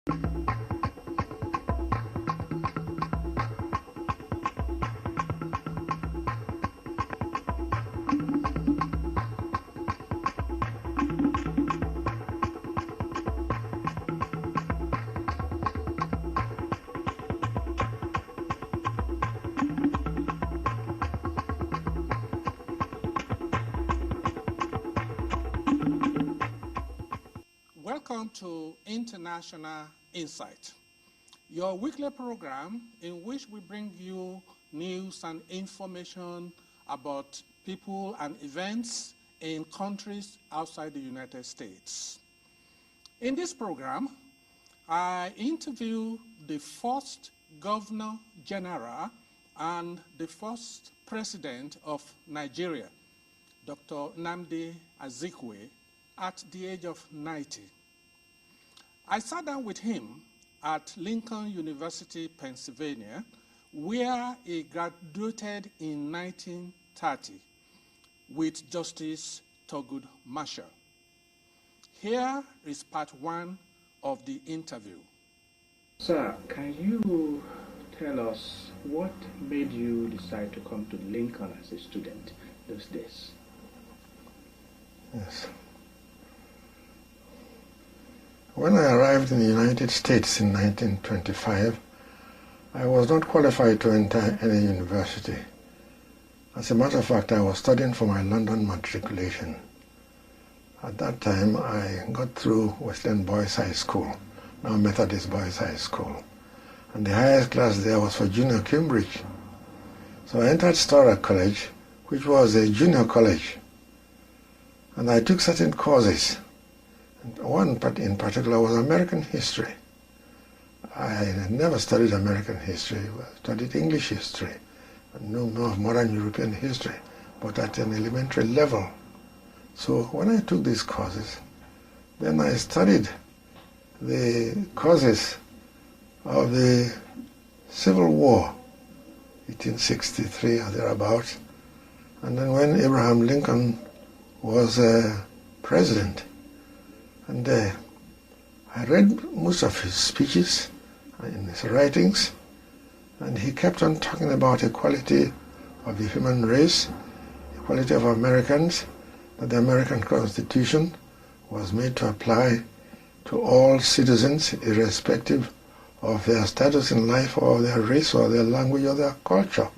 Welcome to International Insight, your weekly program in which we bring you news and information about people and events in countries outside the United States. In this program, I interview the first Governor General and the first President of Nigeria, Dr. Nnamdi Azikiwe, at the age of 90. I sat down with him at Lincoln University, Pennsylvania, where he graduated in 1930 with Justice Thurgood Marshall. Here is part one of the interview. Sir, can you tell us what made you decide to come to Lincoln as a student those days? Yes. When I arrived in the United States in 1925, I was not qualified to enter any university. As a matter of fact, I was studying for my London matriculation. At that time, I got through Western Boys High School, now Methodist Boys High School. And the highest class there was for junior Cambridge. So I entered Storer College, which was a junior college. And I took certain courses. One in particular was American history. I had never studied American history. I studied English history, and no more modern European history, but at an elementary level. So when I took these courses, then I studied the causes of the Civil War, 1863 or thereabouts. And then when Abraham Lincoln was president, and I read most of his speeches in his writings, and he kept on talking about equality of the human race, equality of Americans, that the American Constitution was made to apply to all citizens, irrespective of their status in life or their race or their language or their culture.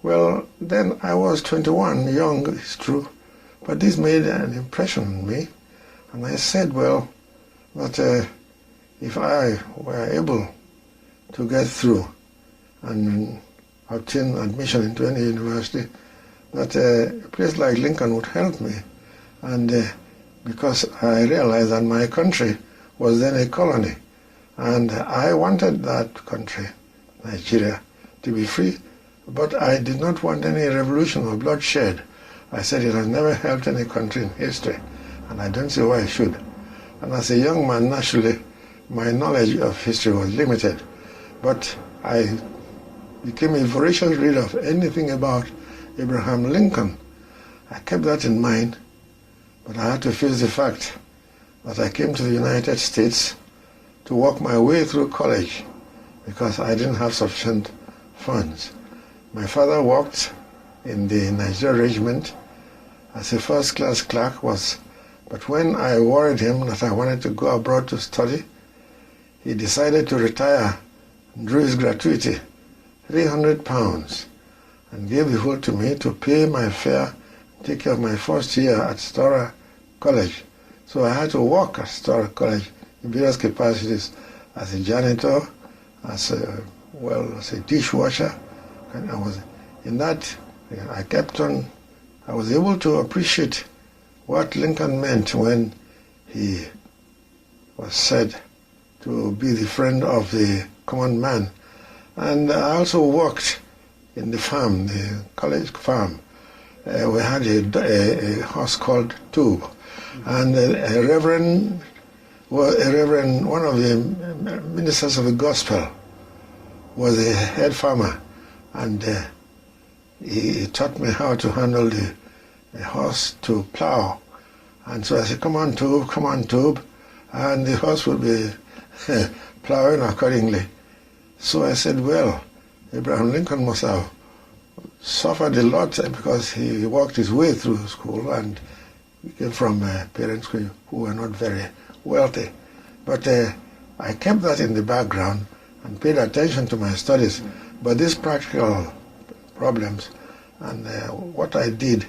Well, then I was 21, young, it's true, but this made an impression on me. And I said, well, that if I were able to get through and obtain admission into any university, that a place like Lincoln would help me. And because I realized that my country was then a colony, and I wanted that country, Nigeria, to be free, but I did not want any revolution or bloodshed. I said it has never helped any country in history, and I don't see why I should. And as a young man, naturally, my knowledge of history was limited. But I became a voracious reader of anything about Abraham Lincoln. I kept that in mind, but I had to face the fact that I came to the United States to work my way through college because I didn't have sufficient funds. My father worked in the Nigeria regiment as a first-class clerk, but when I worried him that I wanted to go abroad to study, he decided to retire and drew his gratuity, £300, and gave the whole to me to pay my fare, take care of my first year at Storer College. So I had to work at Storer College in various capacities, as a janitor, as a dishwasher. And I was in that. I was able to appreciate what Lincoln meant when he was said to be the friend of the common man. And I also worked in the farm, the college farm. We had a horse called Tube, and a reverend, one of the ministers of the gospel, was a head farmer, and he taught me how to handle the horse to plow. And so I said, come on, Tube, and the horse would be plowing accordingly. So I said, well, Abraham Lincoln must have suffered a lot because he worked his way through school and he came from parents who were not very wealthy. But I kept that in the background and paid attention to my studies. But these practical problems and what I did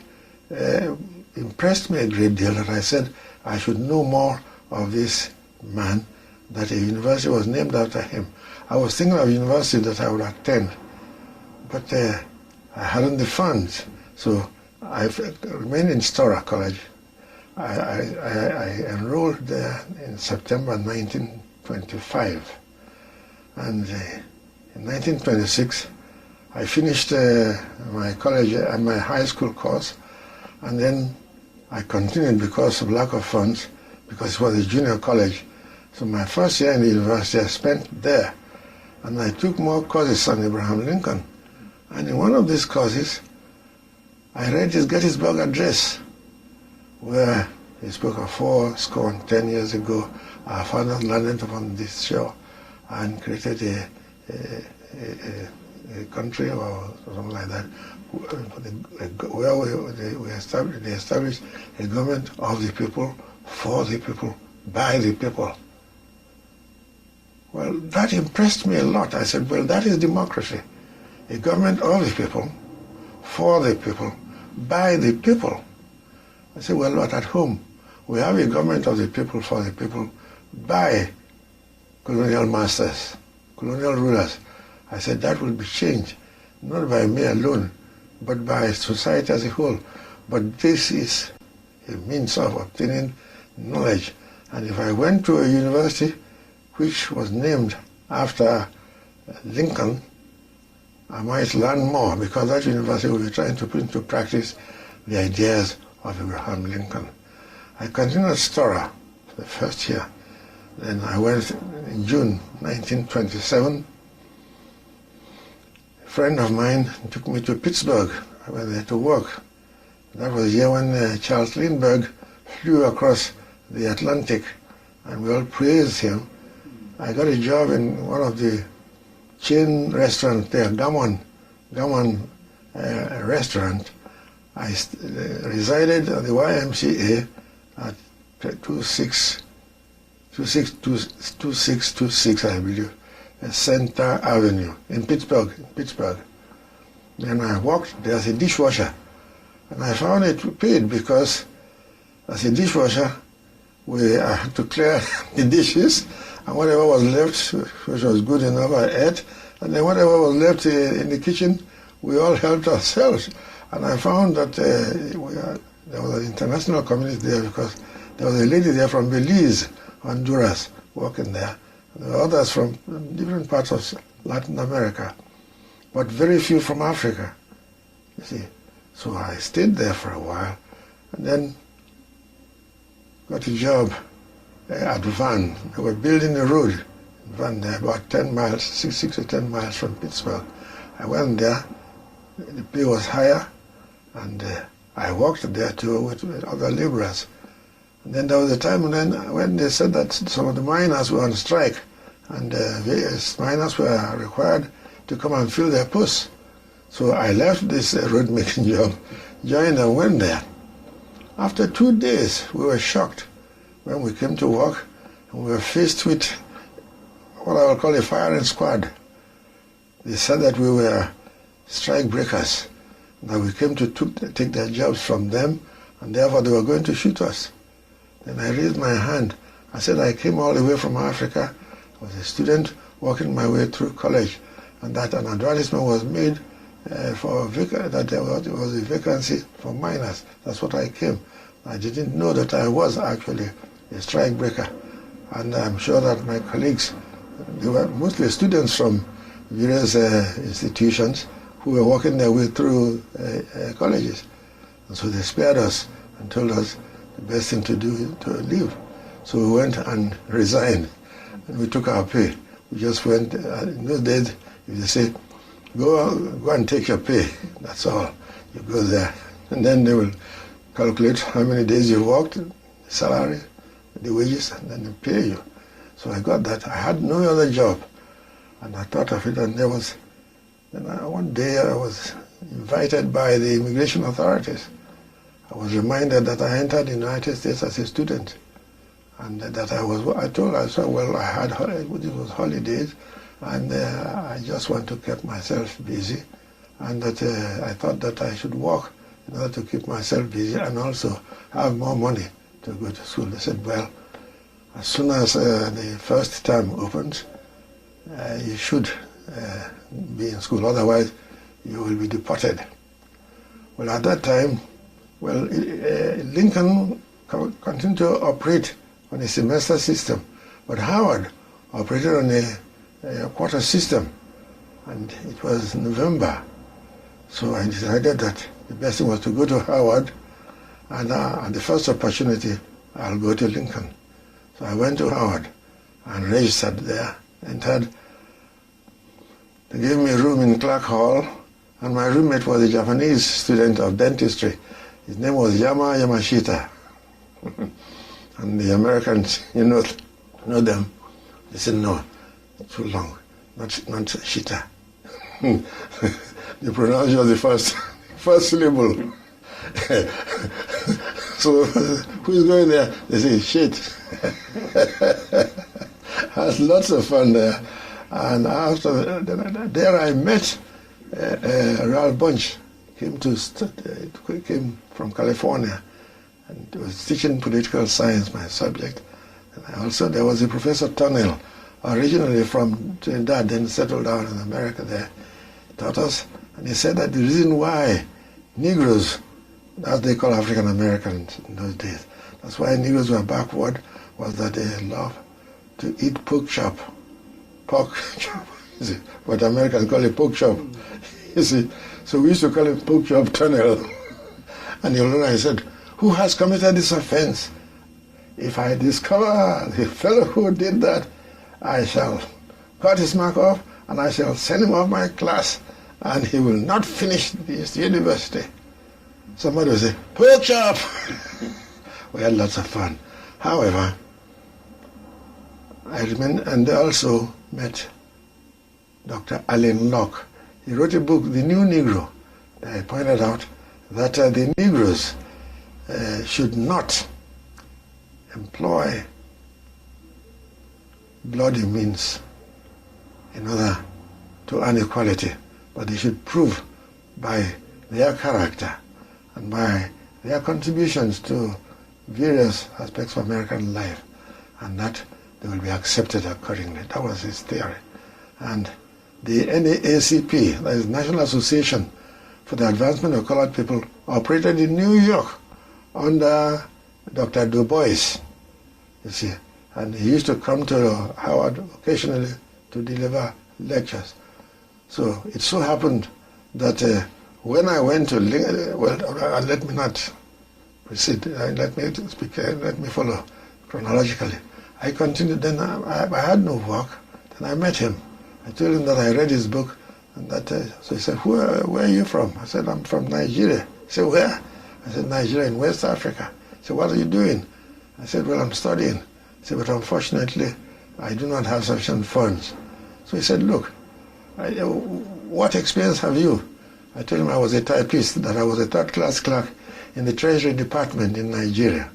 impressed me a great deal, that I said I should know more of this man, that a university was named after him. I was thinking of a university that I would attend, but I hadn't the funds, so I remained in Stora College. I enrolled there in September 1925, and in 1926 I finished my college and my high school course, and then I continued because of lack of funds, because it was a junior college. So my first year in the university I spent there, and I took more courses on Abraham Lincoln. And in one of these courses, I read his Gettysburg Address, where he spoke of 10 years ago, our fathers landed upon this shore and created a country or something like that, where they established a government of the people, for the people, by the people. Well, that impressed me a lot. I said, well, that is democracy. A government of the people, for the people, by the people. I said, well, what at home? We have a government of the people, for the people, by colonial masters, colonial rulers. I said, that will be changed, not by me alone, but by society as a whole. But this is a means of obtaining knowledge. And if I went to a university which was named after Lincoln, I might learn more, because that university will be trying to put into practice the ideas of Abraham Lincoln. I continued at Stora for the first year. Then I went in June 1927. A friend of mine took me to Pittsburgh. I went there to work. That was the year when Charles Lindbergh flew across the Atlantic, and we all praised him. I got a job in one of the chain restaurants there, Gammon restaurant. I resided at the YMCA at 2626, I believe, Center Avenue in Pittsburgh. Then I worked there as a dishwasher, and I found it paid, because as a dishwasher, I had to clear the dishes, and whatever was left, which was good enough, I ate, and then whatever was left in the kitchen, we all helped ourselves. And I found that there was an international community there, because there was a lady there from Belize, Honduras, working there. And there were others from different parts of Latin America, but very few from Africa, you see. So I stayed there for a while, and then got a job at Van. They were building a road in Van there, about 10 miles, 6 to 10 miles from Pittsburgh. I went there, the pay was higher, and I worked there too with other laborers. And then there was a time when they said that some of the miners were on strike, and various miners were required to come and fill their posts. So I left this road making job, joined and went there. After 2 days, we were shocked when we came to work, and we were faced with what I would call a firing squad. They said that we were strike breakers, that we came to take their jobs from them, and therefore they were going to shoot us. Then I raised my hand. I said I came all the way from Africa. I was a student working my way through college, and that an advertisement was made that there was a vacancy for miners. That's what I came. I didn't know that I was actually a strike breaker. And I'm sure that my colleagues, they were mostly students from various institutions who were working their way through colleges. And so they spared us and told us the best thing to do is to leave. So we went and resigned, and we took our pay. We just went, in those days, if they say, go and take your pay, that's all. You go there, and then they will calculate how many days you worked, the salary, the wages, and then they pay you. So I got that. I had no other job. And I thought of it, and one day I was invited by the immigration authorities. I was reminded that I entered the United States as a student, and that I said, well, it was holidays, and I just want to keep myself busy, and that I thought that I should work in order to keep myself busy and also have more money to go to school. They said, well, as soon as the first term opens, you should be in school, otherwise you will be deported. Well, at that time, Lincoln continued to operate on a semester system, but Howard operated on a quarter system, and it was November. So I decided that the best thing was to go to Howard, and at the first opportunity, I'll go to Lincoln. So I went to Howard and registered there, entered. They gave me a room in Clark Hall, and my roommate was a Japanese student of dentistry. His name was Yamashita. And the Americans, know them. They said, no, too long, not Shita. They pronounced just the first syllable. So who's going there? They say, shit. I had lots of fun there. And after there I met Ralph Bunch, came from California, and was teaching political science, my subject. And there was a Professor Tunnell, originally from Trinidad, then settled down in America there. He taught us, and he said that the reason why Negroes, as they call African Americans in those days, that's why Negroes were backward, was that they love to eat pork chop. You see, what Americans call it pork chop. You see, so we used to call it pork chop tunnel. And I said, who has committed this offense? If I discover the fellow who did that, I shall cut his mark off, and I shall send him off my class, and he will not finish this university. Somebody will say, pork chop! We had lots of fun. However, I remember, and I also met Dr. Allen Locke. He wrote a book, The New Negro. I pointed out that the Negroes should not employ bloody means in order to earn equality, but they should prove by their character and by their contributions to various aspects of American life, and that they will be accepted accordingly. That was his theory. And the NAACP, that is National Association for the Advancement of Colored People, operated in New York under Dr. Du Bois, you see. And he used to come to Howard occasionally to deliver lectures. So it so happened that when I went to Lincoln, let me not proceed, let me follow chronologically. I continued, then I had no work, then I met him. I told him that I read his book, and that, so he said, where are you from? I said, I'm from Nigeria. He said, where? I said, Nigeria, in West Africa. He said, what are you doing? I said, well, I'm studying. He said, but unfortunately, I do not have sufficient funds. So he said, look, what experience have you? I told him I was a typist, that I was a third-class clerk in the Treasury Department in Nigeria,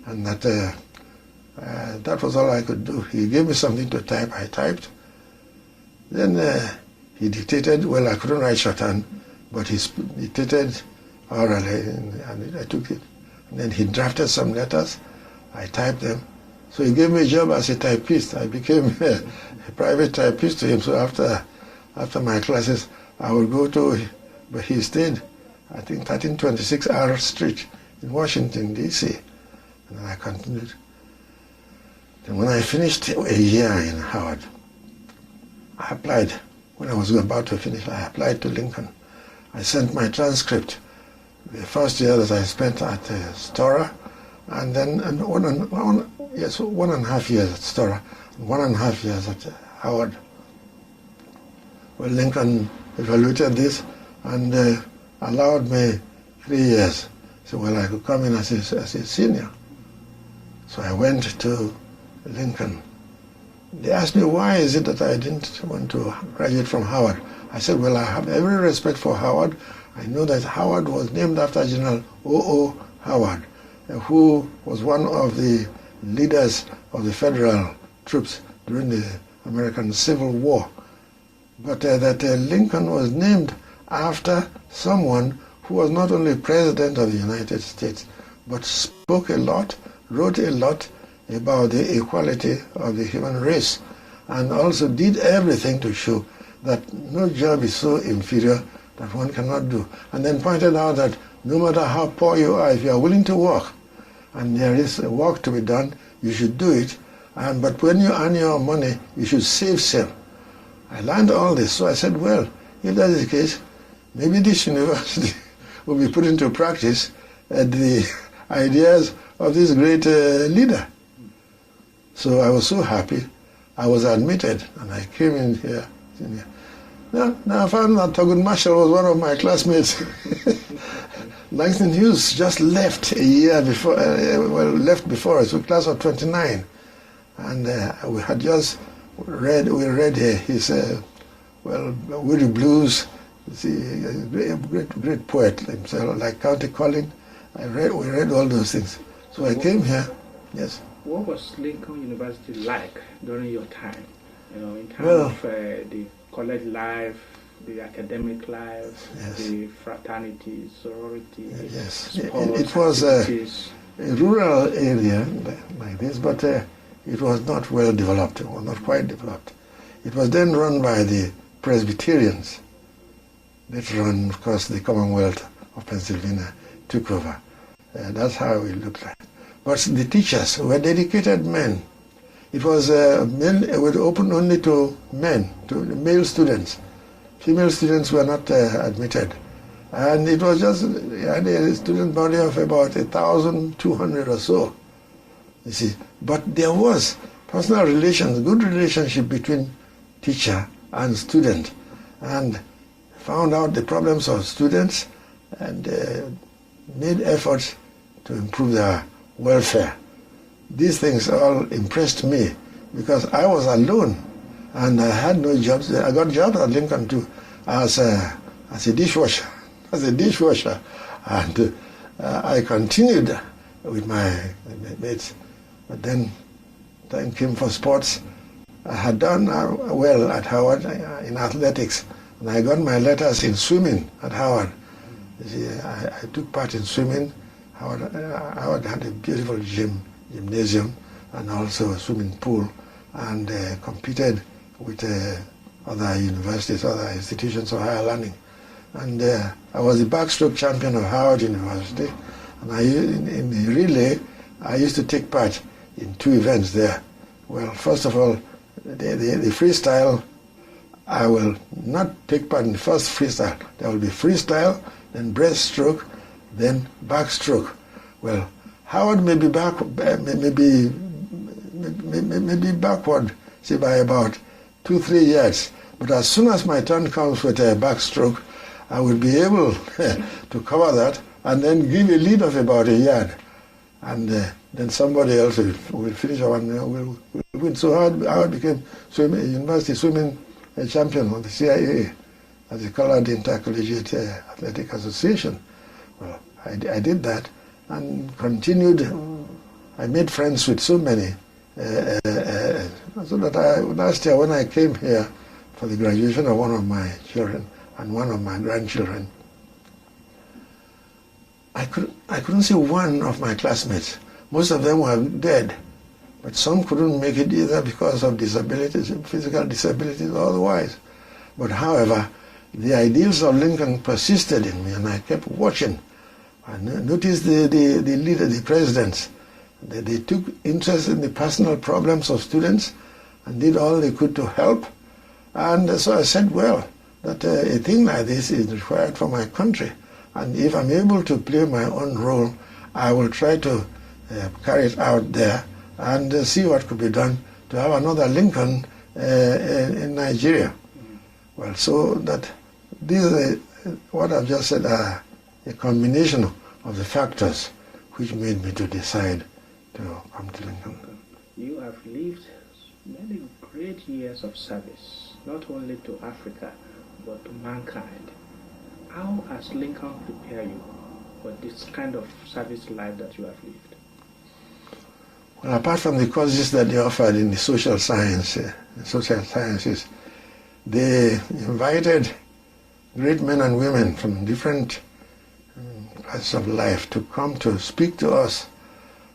and that that was all I could do. He gave me something to type. I typed. Then he dictated. Well, I couldn't write shorthand, but he dictated orally, and I took it. And then he drafted some letters. I typed them. So he gave me a job as a typist. I became a private typist to him. So after my classes, I would go to, but he stayed, I think, 1326 R Street in Washington, D.C. And I continued. And when I finished a year in Howard, I applied. When I was about to finish, I applied to Lincoln. I sent my transcript. The first year that I spent at Stora, and then 1.5 years at Stora, 1.5 years at Howard. Well, Lincoln evaluated this and allowed me 3 years. So, well, I could come in as a senior. So I went to Lincoln, they asked me, why is it that I didn't want to graduate from Howard? I said, well, I have every respect for Howard. I know that Howard was named after General O.O. Howard, who was one of the leaders of the federal troops during the American Civil War. But that Lincoln was named after someone who was not only President of the United States, but spoke a lot, wrote a lot about the equality of the human race, and also did everything to show that no job is so inferior that one cannot do. And then pointed out that no matter how poor you are, if you are willing to work, and there is work to be done, you should do it. But when you earn your money, you should save some. I learned all this, so I said, well, if that is the case, maybe this university will be put into practice the ideas of this great leader. So I was so happy. I was admitted, and I came in here. Now I found that Thurgood Marshall was one of my classmates. Langston Hughes just left a year before, left before us, with class of 29. And we had just read his, Woody Blues, a great poet himself, like County Colin. We read all those things. So I came here, yes. What was Lincoln University like during your time? In terms of the college life, the academic life, yes, the fraternity, sorority, yes. sports, it was a rural area like this, but it was not well developed. It was not quite developed. It was then run by the Presbyterians. Later on, of course, the Commonwealth of Pennsylvania took over. That's how it looked like. But the teachers were dedicated men. It was open only to men, to male students. Female students were not admitted. And it was just a student body of about 1,200 or so, you see. But there was personal relations, good relationship between teacher and student, and found out the problems of students and made efforts to improve their welfare. These things all impressed me because I was alone and I had no jobs. I got jobs at Lincoln too as a dishwasher, and I continued with my mates. But then time came for sports. I had done well at Howard in athletics, and I got my letters in swimming at Howard. You see, I took part in swimming. Howard had a beautiful gymnasium and also a swimming pool, and competed with other universities, other institutions of higher learning. And I was the backstroke champion of Howard University, and in the relay, I used to take part in 2 events there. Well, first of all, the freestyle, I will not take part in the first freestyle. There will be freestyle, then breaststroke, then backstroke. Well, Howard may be backward, say by about 2-3 yards. But as soon as my turn comes with a backstroke, I will be able to cover that and then give a lead of about 1 yard. And then somebody else will finish and will win. So Howard became university swimming champion of the CIA, as they call it, the Intercollegiate Athletic Association. Well, I did that and continued. I made friends with so many. So that last year when I came here for the graduation of one of my children and one of my grandchildren, I couldn't see one of my classmates. Most of them were dead, but some couldn't make it either because of disabilities, physical disabilities or otherwise. But however, the ideals of Lincoln persisted in me, and I kept watching. I noticed the leader, the presidents. They took interest in the personal problems of students and did all they could to help. And so I said, well, that a thing like this is required for my country. And if I'm able to play my own role, I will try to carry it out there and see what could be done to have another Lincoln in Nigeria. Well, so that these, what I've just said, are a combination of the factors which made me to decide to come to Lincoln. You have lived many great years of service, not only to Africa, but to mankind. How has Lincoln prepared you for this kind of service life that you have lived? Well, apart from the courses that they offered in the social sciences, they invited great men and women from different parts of life to come to speak to us.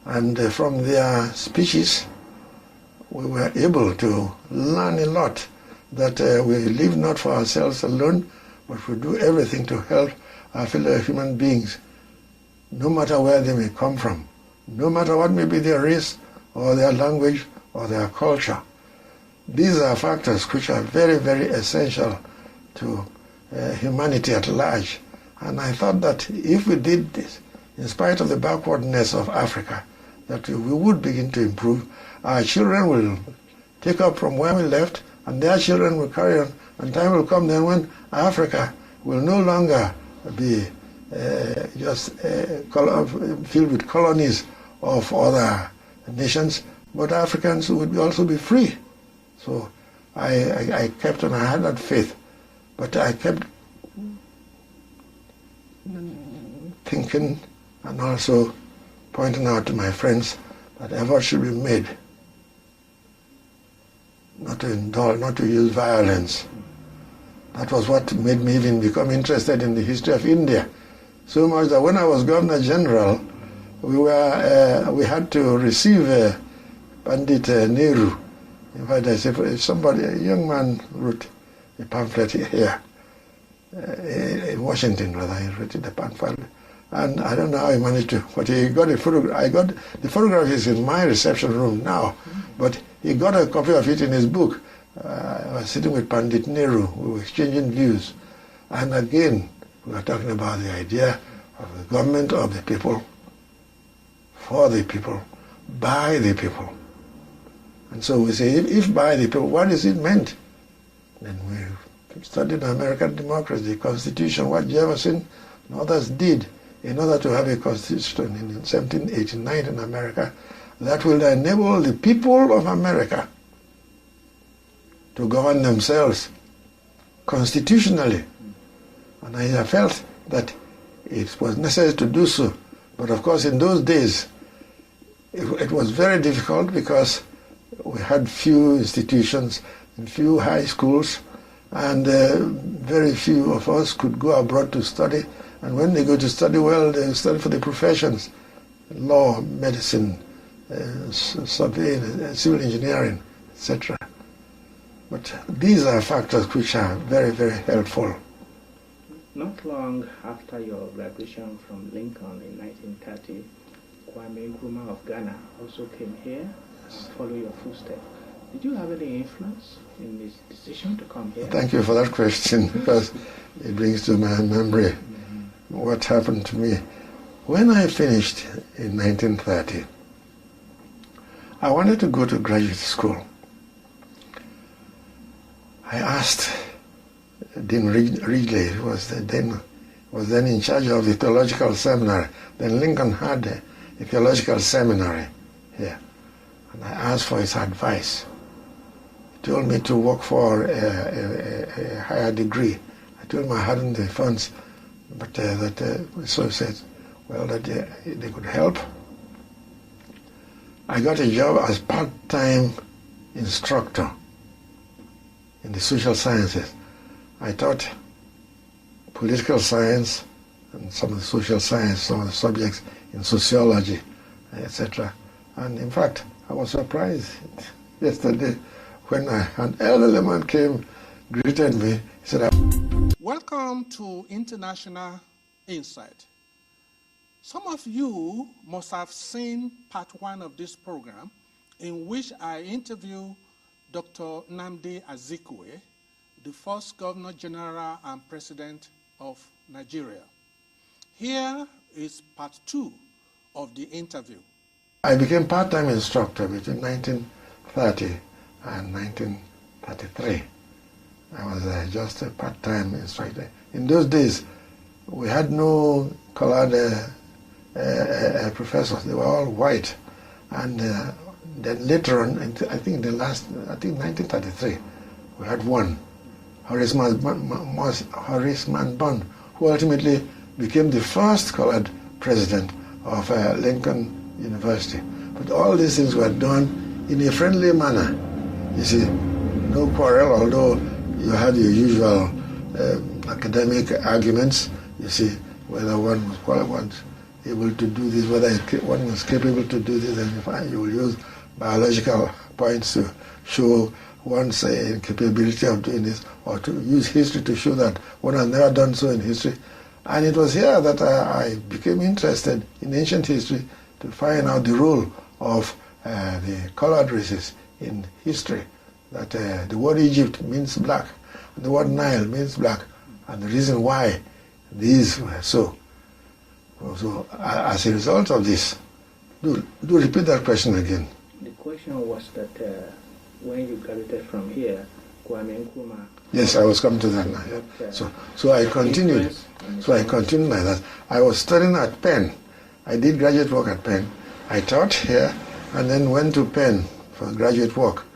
And from their speeches, we were able to learn a lot, that we live not for ourselves alone, but we do everything to help our fellow human beings, no matter where they may come from, no matter what may be their race or their language or their culture. These are factors which are very, very essential to humanity at large. And I thought that if we did this, in spite of the backwardness of Africa, that we would begin to improve. Our children will take up from where we left, and their children will carry on, and time will come then when Africa will no longer be just filled with colonies of other nations, but Africans would also be free. So I kept on, I had that faith, but I kept thinking and also pointing out to my friends that effort should be made not to indulge, not to use violence. That was what made me even become interested in the history of India. So much that when I was Governor General, we had to receive Pandit Nehru. In fact, I said, a young man wrote a pamphlet here, in Washington rather, he wrote the pamphlet. And I don't know how he managed to, but he got a photograph. The photograph is in my reception room now, but he got a copy of it in his book. I was sitting with Pandit Nehru, we were exchanging views. And again, we were talking about the idea of the government of the people, for the people, by the people. And so we say, if by the people, what is it meant? Then we studied American democracy, the Constitution, what Jefferson and others did in order to have a constitution in 1789 in America that will enable the people of America to govern themselves constitutionally. And I felt that it was necessary to do so. But of course, in those days, it was very difficult because we had few institutions and few high schools, and very few of us could go abroad to study. And when they go to study, well, they study for the professions, law, medicine, surveying, civil engineering, etc. But these are factors which are very, very helpful. Not long after your graduation from Lincoln in 1930, Kwame Nkrumah of Ghana also came here to follow your footsteps. Did you have any influence in this decision to come here? Thank you for that question, because it brings to my memory what happened to me. When I finished in 1930, I wanted to go to graduate school. I asked Dean Ridley, who was then in charge of the theological seminary. Then Lincoln had a theological seminary here. And I asked for his advice. He told me to work for a higher degree. I told him I hadn't the funds, but so he said, well, that they could help. I got a job as part-time instructor in the social sciences. I taught political science and some of the social science, some of the subjects in sociology, etc. And in fact, I was surprised yesterday when an elderly man came, greeted me. He said, Welcome to International Insight. Some of you must have seen part 1 of this program, in which I interview Dr. Nnamdi Azikiwe, the first Governor General and President of Nigeria. Here is part 2 of the interview. I became part-time instructor between 1930 and 1933. I was just a part-time instructor. In those days, we had no colored professors. They were all white. And then later on, I think 1933, we had one, Horace Mann, who ultimately became the first colored president of Lincoln University. But all these things were done in a friendly manner. You see, no quarrel, although you had your usual academic arguments, you see, whether one was able to do this, whether one was capable to do this, and you will use biological points to show one's incapability of doing this, or to use history to show that one has never done so in history. And it was here that I became interested in ancient history to find out the role of the colored races in history. That the word Egypt means black, and the word Nile means black, and the reason why these were so. So as a result of this, do repeat that question again. The question was that when you graduated from here, Kwame Nkrumah. Yes, I was coming to that now. Yeah. So I continued. So I continued like that. I was studying at Penn. I did graduate work at Penn. I taught here, and then went to Penn for graduate work.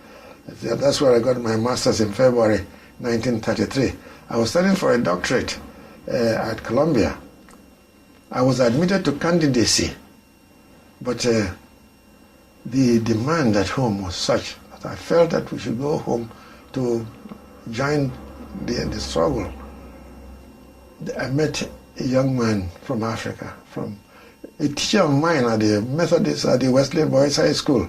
That's where I got my master's in February 1933. I was studying for a doctorate at Columbia. I was admitted to candidacy, but the demand at home was such that I felt that we should go home to join the struggle. I met a young man from Africa, from a teacher of mine at the Methodist at the Wesley Boys High School.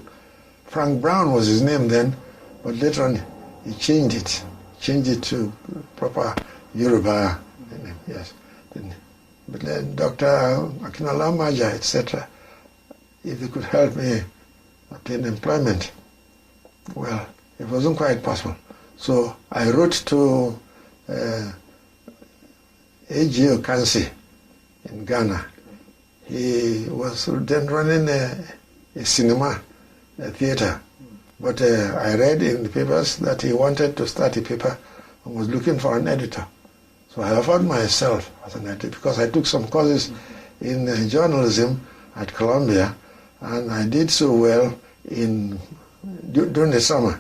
Frank Brown was his name then, but later on he changed it to proper Yoruba name, yes. But then Dr. Akinola Maja, etc., if they could help me obtain employment, well, it wasn't quite possible. So I wrote to A.J. Okansi in Ghana. He was then running a cinema, a theater. But I read in the papers that he wanted to start a paper and was looking for an editor. So I offered myself as an editor because I took some courses in journalism at Columbia, and I did so well during the summer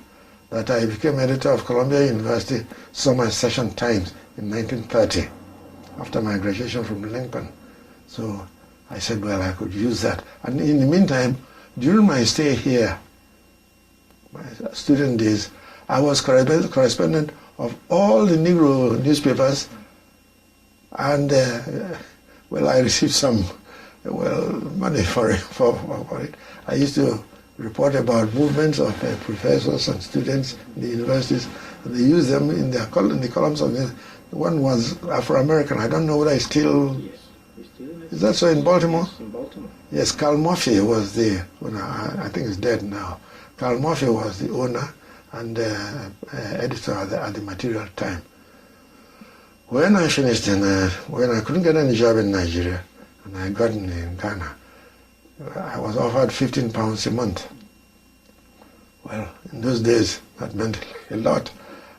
that I became editor of Columbia University Summer Session Times in 1930 after my graduation from Lincoln. So I said, well, I could use that. And in the meantime, during my stay here, my student days, I was correspondent of all the Negro newspapers, and well, I received some money for it. I used to report about movements of professors and students in the universities, and they used them in the columns of this. One was Afro-American. I don't know whether it's still... Yes, it's still... Is that so in Baltimore? Yes, in Baltimore. Yes, Carl Murphy was the owner. I think he's dead now. Carl Murphy was the owner and editor at the Material Time. When I finished, and when I couldn't get any job in Nigeria, and I got in Ghana, I was offered £15 a month. Well, in those days, that meant a lot.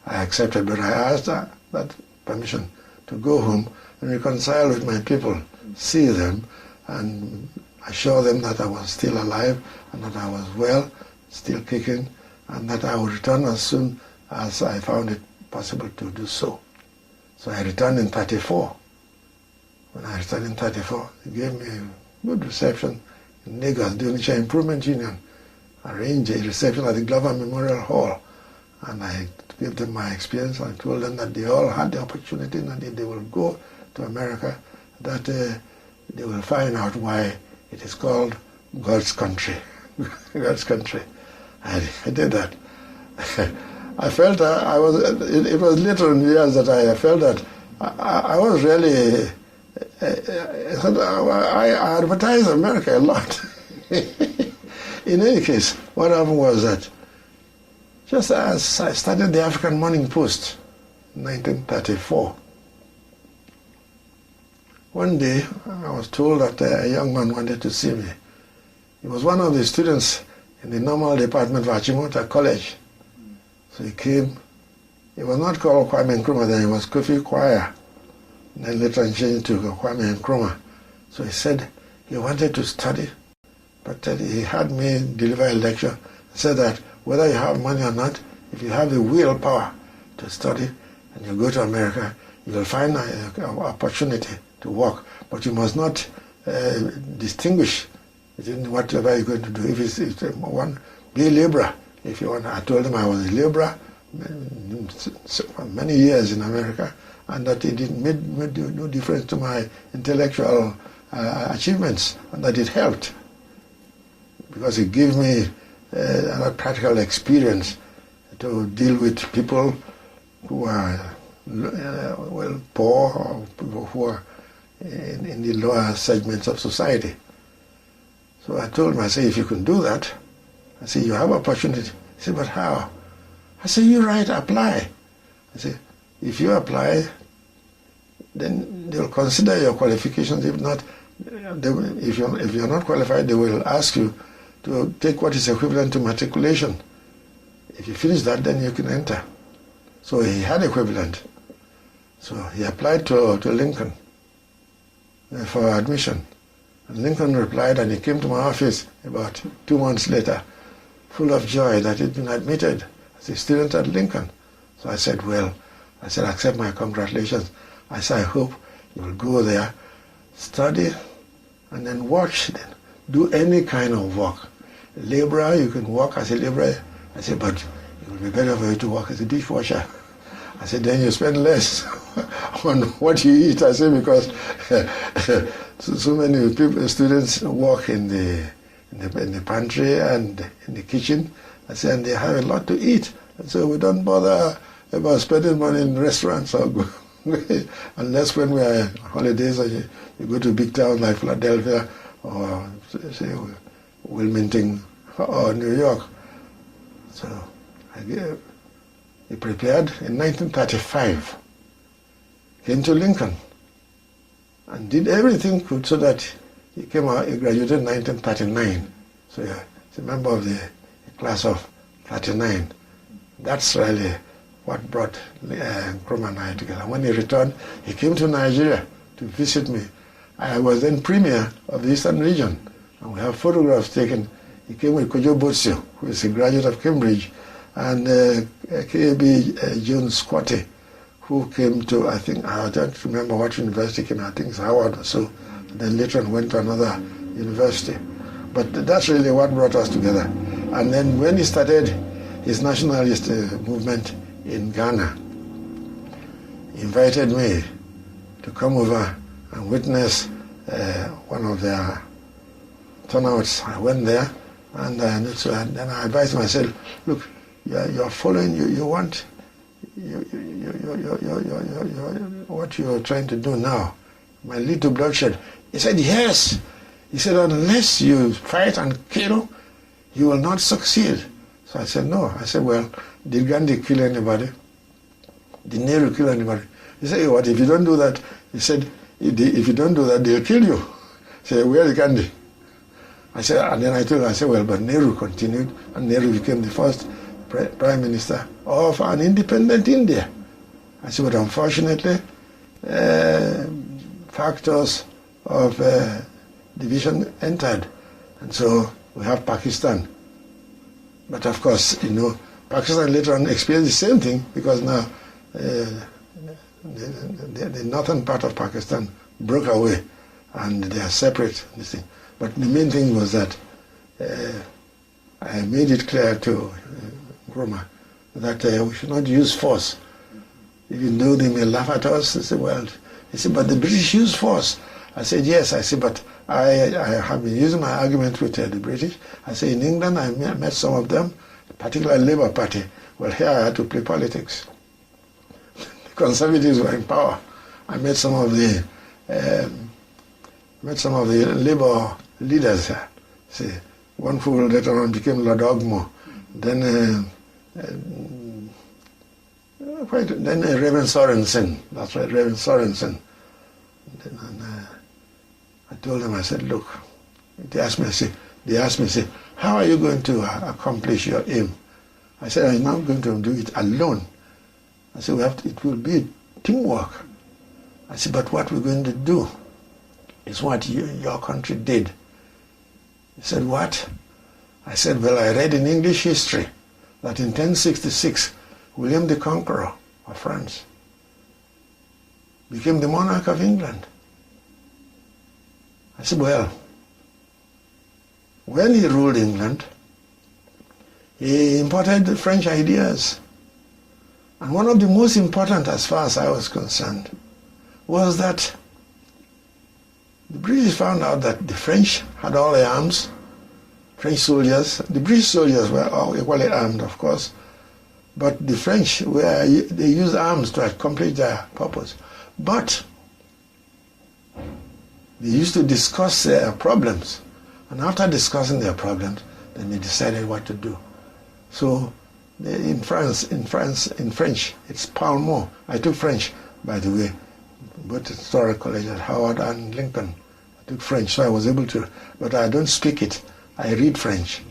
I accepted, but I asked that permission to go home and reconcile with my people, see them, and assure them that I was still alive and that I was well, still kicking, and that I would return as soon as I found it possible to do so. So I returned in 34. When I returned in 34, they gave me a good reception in Lagos. The Onitsha Improvement Union arranged a reception at the Glover Memorial Hall, and I gave them my experience. I told them that they all had the opportunity, and if they will go to America, that they will find out why it is called God's country. God's country. I did that. I felt it was later in the years that I felt that I was really, I advertised America a lot. In any case, what happened was that just as I started the African Morning Post in 1934, one day I was told that a young man wanted to see me. He was one of the students in the normal department of Achimota College. So he came. He was not called Kwame Nkrumah then, he was Kofi Kwaya. And then later on changed to Kwame Nkrumah. So he said he wanted to study, but he had me deliver a lecture said that whether you have money or not, if you have the willpower to study and you go to America, you'll find an opportunity to work, but you must not distinguish between whatever you're going to do. If it's one, be a laborer. If you want, I told them I was a laborer many years in America, and that it made no difference to my intellectual achievements, and that it helped because it gave me a practical experience to deal with people who are poor, or people who are in the lower segments of society. So I told him, I said, if you can do that, I said, you have opportunity. He said, but how? I said, you're right, apply. I said, if you apply, then they'll consider your qualifications. If not, if you're not qualified, they will ask you to take what is equivalent to matriculation. If you finish that, then you can enter. So he had equivalent. So he applied to Lincoln for admission. And Lincoln replied, and he came to my office about 2 months later, full of joy that he'd been admitted as a student at Lincoln. So I said, well, I said, accept my congratulations. I said, I hope you will go there, study, and then watch, then do any kind of work. A laborer, you can work as a laborer. I said, but it will be better for you to work as a dishwasher. I said, then you spend less on what you eat. I said, because so many people, students work in the pantry and in the kitchen. I said, and they have a lot to eat. And so we don't bother about spending money in restaurants or unless when we are on holidays or you go to big towns like Philadelphia or say Wilmington or New York. So he prepared in 1935, came to Lincoln and did everything good so that he came out, he graduated in 1939. So he's a member of the class of 39. That's really what brought Nkrumah and I together. When he returned, he came to Nigeria to visit me. I was then premier of the Eastern region, and we have photographs taken. He came with Kojo Botsio, who is a graduate of Cambridge, and K.B. Jones Squatty, who came to, I think, I don't remember what university came, I think it's Howard or so, and then later on went to another university. But that's really what brought us together. And then when he started his nationalist movement in Ghana, he invited me to come over and witness one of their turnouts. I went there, and then I advised him. I said, look, you're following, you want, what you're trying to do now might lead to bloodshed. He said, yes. He said, unless you fight and kill, you will not succeed. So I said, no. I said, well, did Gandhi kill anybody? Did Nehru kill anybody? He said, hey, what, if you don't do that? He said, if you don't do that, they'll kill you. He said, where is Gandhi? I said, and then I told him, I said, well, but Nehru continued, and Nehru became the first prime minister of an independent India. I said, but unfortunately, factors of division entered, and so we have Pakistan. But of course, Pakistan later on experienced the same thing, because now the northern part of Pakistan broke away, and they are separate. But the main thing was that I made it clear to Nkrumah that we should not use force. Even though they may laugh at us, they say, well, but the British use force. I said, yes. I said, but I have been using my argument with the British. I say, in England, I met some of them, particularly Labour Party. Well, here I had to play politics. The Conservatives were in power. I met some of the Labour leaders here. See, one who later on became Lord Ogmore. Then Reverend Sorensen. That's right, Reverend Sorensen. I told them, I said, look, they asked me, how are you going to accomplish your aim? I said, I'm not going to do it alone. I said, it will be teamwork. I said, but what we're going to do is what your country did. He said, what? I said, well, I read in English history that in 1066, William the Conqueror of France became the monarch of England. I said, well, when he ruled England, he imported the French ideas. And one of the most important, as far as I was concerned, was that the British found out that the French had all the arms, French soldiers. The British soldiers were all equally armed, of course, but the French, they used arms to accomplish their purpose. But they used to discuss their problems, and after discussing their problems, then they decided what to do. So in French, it's Parlement. I took French, by the way, both at Historical College at Howard and Lincoln. I took French, so I was able to, but I don't speak it. I read French.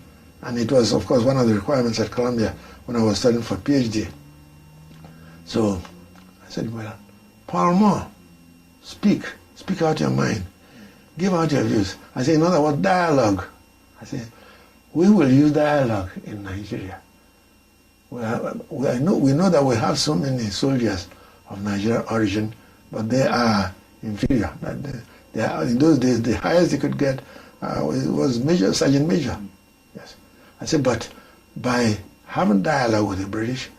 And it was, of course, one of the requirements at Columbia when I was studying for PhD. So I said, well, Parlement, speak out your mind, give out your views. I say, in other words, dialogue. I say, we will use dialogue in Nigeria. We know that we have so many soldiers of Nigerian origin, but they are inferior. In those days, the highest they could get was Major, Sergeant Major. Yes. I said, but by having dialogue with the British,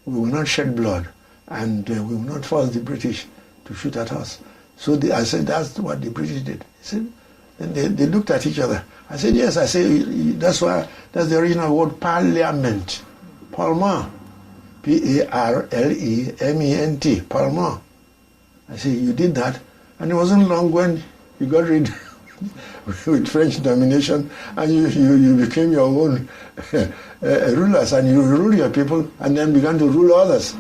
we will not shed blood, and we will not force the British to shoot at us. So I said, that's what the British did. He said, and they looked at each other. I said, yes. I said, that's the original word, parliament. Parlement. Parlement. Parlement. I said, you did that. And it wasn't long when you got rid with French domination, and you became your own rulers, and you rule your people, and then began to rule others.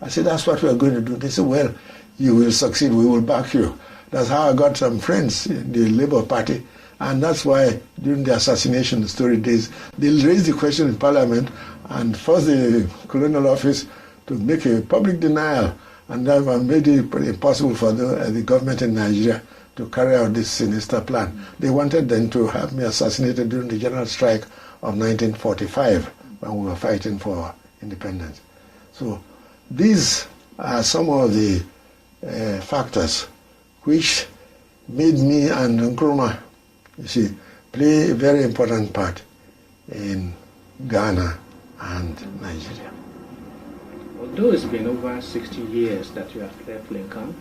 I said, that's what we're going to do. They said, well, you will succeed, we will back you. That's how I got some friends in the Labour Party, and that's why during the assassination story days, they raised the question in Parliament and forced the colonial office to make a public denial, and that made it impossible for the government in Nigeria to carry out this sinister plan. They wanted then to have me assassinated during the general strike of 1945 when we were fighting for independence. So these are some of the factors which made me and Nkrumah, you see, play a very important part in Ghana and Nigeria. Although it's been over 60 years that you have left Lincoln,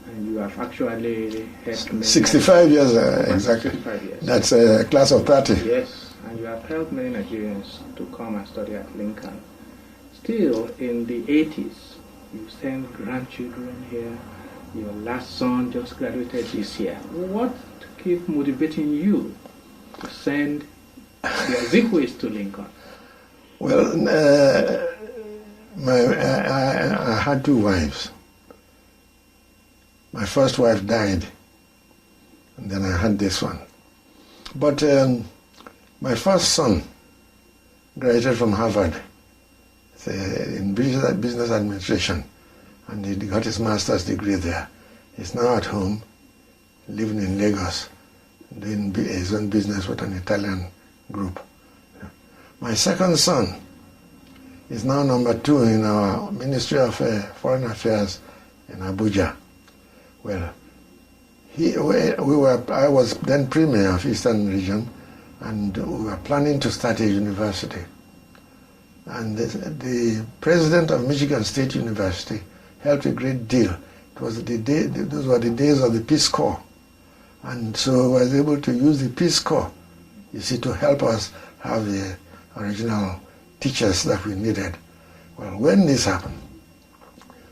and you have actually helped 65 years, exactly. 65 years. That's a class of 30. Yes, and you have helped many Nigerians to come and study at Lincoln. Still, in the 80s, you sent grandchildren here. Your last son just graduated this year. What keeps motivating you to send the Azikiwes to Lincoln? Well, I had two wives. My first wife died, and then I had this one. But my first son graduated from Harvard in business administration, and he got his master's degree there. He's now at home, living in Lagos, doing his own business with an Italian group. My second son is now number 2 in our Ministry of Foreign Affairs in Abuja. Well, I was then Premier of Eastern Region, and we were planning to start a university. And the president of Michigan State University helped a great deal. It was those were the days of the Peace Corps. And so I was able to use the Peace Corps, you see, to help us have the original teachers that we needed. Well, when this happened,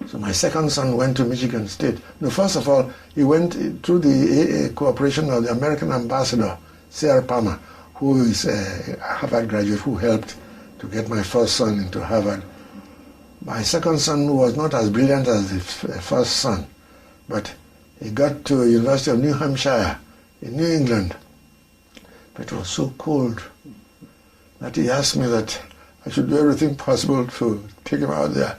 so my second son went to Michigan State. No, first of all, he went through the cooperation of the American ambassador, C.R. Palmer, who is a Harvard graduate who helped to get my first son into Harvard. My second son was not as brilliant as the first son, but he got to University of New Hampshire in New England. But it was so cold that he asked me that I should do everything possible to take him out there.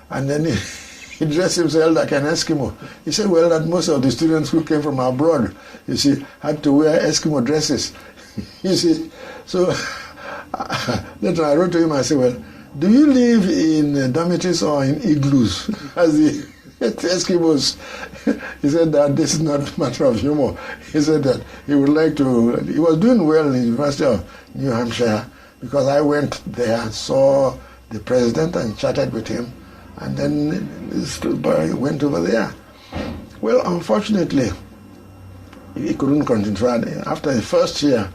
And then he dressed himself like an Eskimo. He said, well, that most of the students who came from abroad, you see, had to wear Eskimo dresses. You see, so later I wrote to him, I said, well, do you live in dormitories or in igloos, as the Eskimos? He said that this is not a matter of humor. He said that he would like to, he was doing well in the University of New Hampshire, because I went there and saw the president and chatted with him, and then this boy went over there. Well, unfortunately, he couldn't continue. After the first year,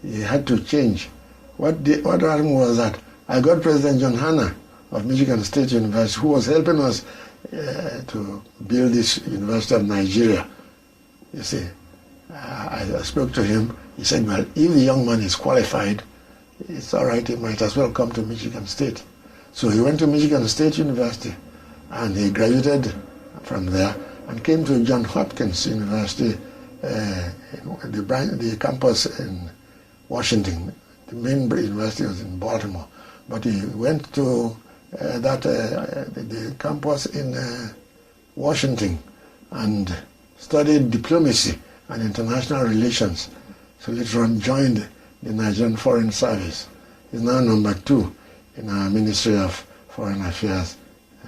he had to change. What happened was that I got President John Hanna of Michigan State University, who was helping us to build this University of Nigeria. You see, I spoke to him. He said, well, if the young man is qualified, it's all right, he might as well come to Michigan State. So he went to Michigan State University, and he graduated from there and came to Johns Hopkins University, the campus in Washington. The main university was in Baltimore, but he went to the campus in Washington and studied diplomacy and international relations. So later on joined the Nigerian Foreign Service. He's now number 2 in our Ministry of Foreign Affairs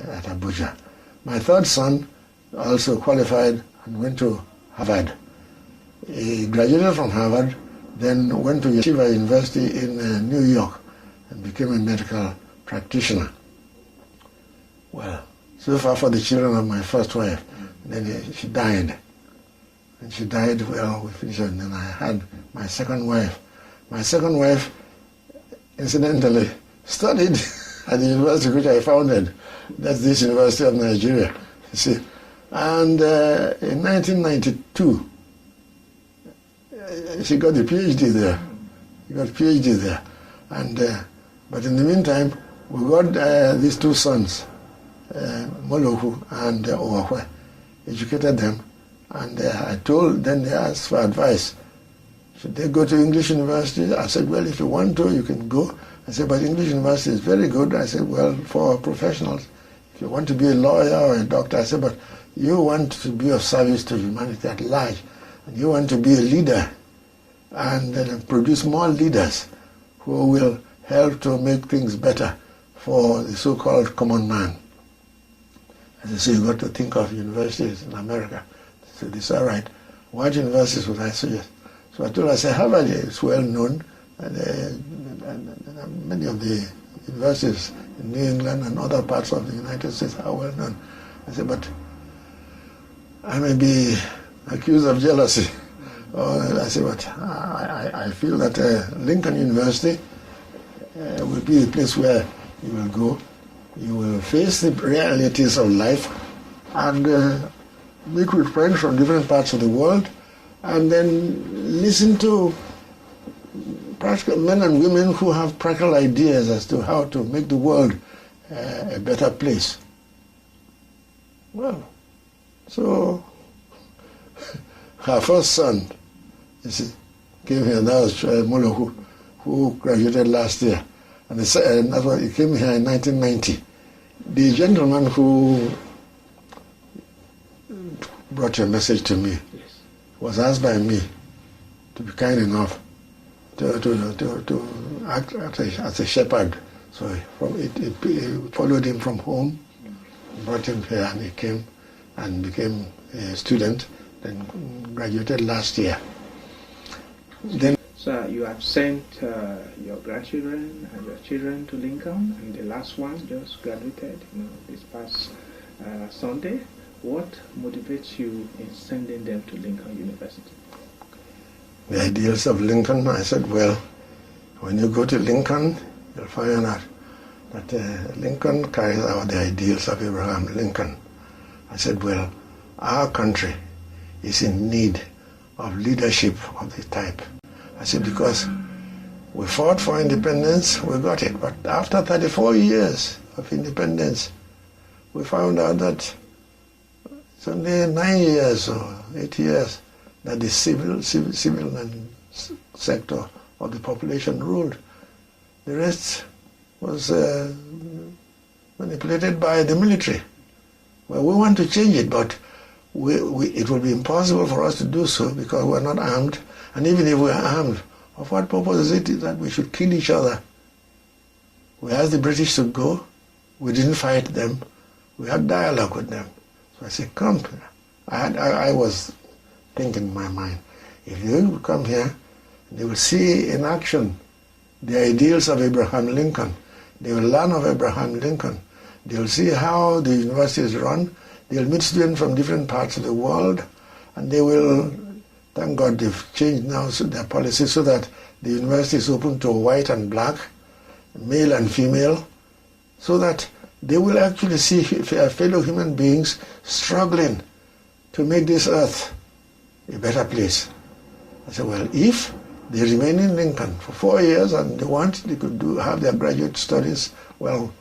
at Abuja. My third son also qualified and went to Harvard. He graduated from Harvard, then went to Yeshiva University in New York and became a medical practitioner. Well, so far for the children of my first wife. Then she died. And she died, well, we finished, and then I had my second wife. My second wife, incidentally, studied at the university which I founded. That's this University of Nigeria, you see. And in 1992, she got a PhD there. She got a PhD there. And, but in the meantime, we got these 2 sons, Moloku and Owahwe, educated them. And then they asked for advice. Should they go to English University? I said, well, if you want to, you can go. I said, but English University is very good. I said, well, for professionals, if you want to be a lawyer or a doctor, I said, but you want to be of service to humanity at large, and you want to be a leader and produce more leaders who will help to make things better for the so-called common man. As I say, you've got to think of universities in America. So this is all right. What universities would I suggest? So I told her, I said, Harvard is well known, and many of the universities in New England and other parts of the United States are well known. I said, but I may be accused of jealousy. I said, but I feel that Lincoln University will be the place where you will go. You will face the realities of life and meet with friends from different parts of the world, and then listen to practical men and women who have practical ideas as to how to make the world a better place. Well, so her first son, you see, came here. That was Molo, who graduated last year, and that's why he came here in 1990. The gentleman who brought your message to me was asked by me to be kind enough to act as a shepherd. So it followed him from home, brought him here, and he came and became a student, then graduated last year. Then, so you have sent your grandchildren and your children to Lincoln, and the last one just graduated, this past Sunday. What motivates you in sending them to Lincoln University? The ideals of Lincoln, I said, well, when you go to Lincoln, you'll find out that Lincoln carries out the ideals of Abraham Lincoln. I said, well, our country is in need of leadership of this type. I said, because we fought for independence, we got it. But after 34 years of independence, we found out that it's only 9 years or 8 years that the civil sector of the population ruled. The rest was manipulated by the military. Well, we want to change it, but it will be impossible for us to do so because we're not armed. And even if we're armed, Of what purpose is it that we should kill each other? We asked the British to go. We didn't fight them. We had dialogue with them. So I said, come. I was thinking in my mind, if you come here, they will see in action the ideals of Abraham Lincoln. They will learn of Abraham Lincoln. They will see how the university is run. They will meet students from different parts of the world, and they will, thank God they've changed now their policy so that the university is open to white and black, male and female, so that they will actually see fellow human beings struggling to make this earth a better place. I said, well, if they remain in Lincoln for 4 years and they could have their graduate studies, well,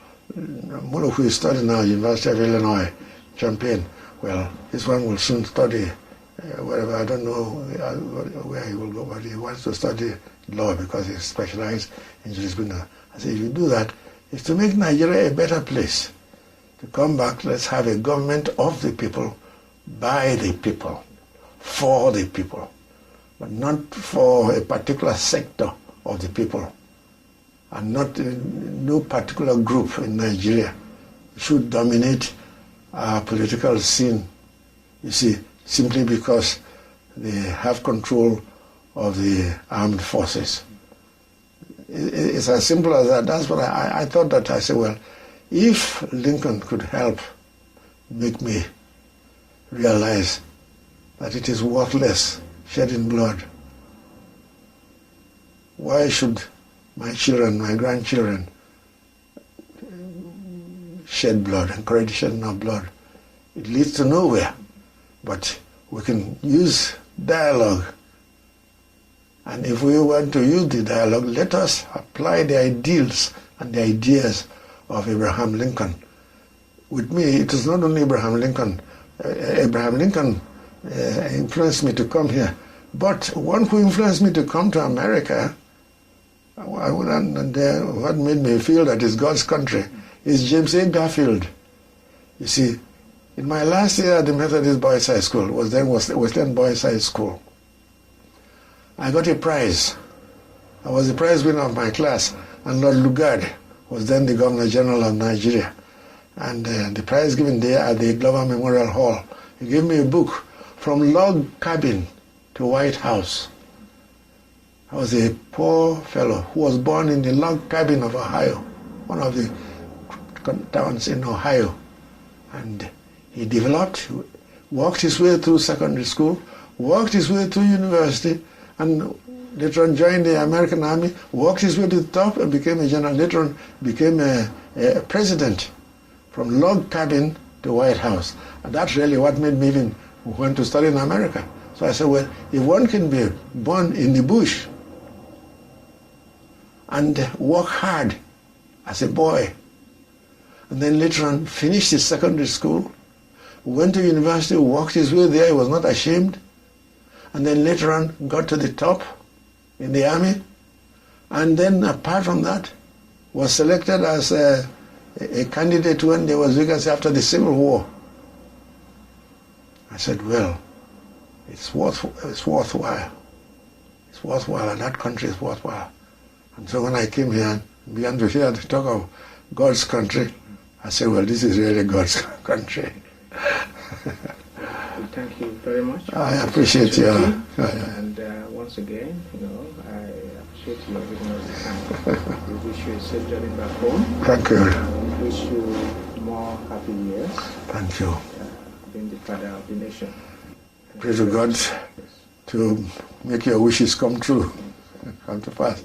one of who is studying now, University of Illinois, Champaign, well, this one will soon study, wherever, I don't know where he will go, but he wants to study law because he's specialized in jurisprudence. I said, if you do that, it's to make Nigeria a better place. To come back, let's have a government of the people, by the people, for the people, but not for a particular sector of the people, and not no particular group in Nigeria should dominate our political scene, you see, simply because they have control of the armed forces. It's as simple as that. That's what I thought that. I said, well, if Lincoln could help make me realize that it is worthless shedding blood, why should my children, my grandchildren shed blood, encourage the shedding of blood? It leads to nowhere. But we can use dialogue. And if we want to use the dialogue, let us apply the ideals and the ideas of Abraham Lincoln. With me, it is not only Abraham Lincoln. Abraham Lincoln influenced me to come here. But one who influenced me to come to America, what made me feel that it's God's country, is James A. Garfield. You see, in my last year at the Methodist Boys High School, was then Boys High School, I got a prize. I was the prize winner of my class, and Lord Lugard was then the Governor General of Nigeria. And the prize given there at the Glover Memorial Hall, he gave me a book, From Log Cabin to White House. I was a poor fellow who was born in the log cabin of Ohio, one of the towns in Ohio. And he developed, worked his way through secondary school, worked his way through university, and later on joined the American Army, worked his way to the top and became a general, later on became a president, from log cabin to White House. And that's really what made me even want to study in America. So I said, well, if one can be born in the bush and work hard as a boy, and then later on finished his secondary school, went to university, worked his way there, he was not ashamed, and then later on got to the top in the army, and then apart from that was selected as a candidate when there was vacancy after the Civil War. I said, well, it's worthwhile. It's worthwhile, and that country is worthwhile. And so when I came here and began to hear the talk of God's country, I said, well, this is really God's country. Thank you very much. I appreciate you. And once again, I appreciate you giving us the time. We wish you a safe journey back home. Thank you. We wish you more happy years. Thank you. Being the father of the nation. Pray to God to make your wishes come true, come to pass.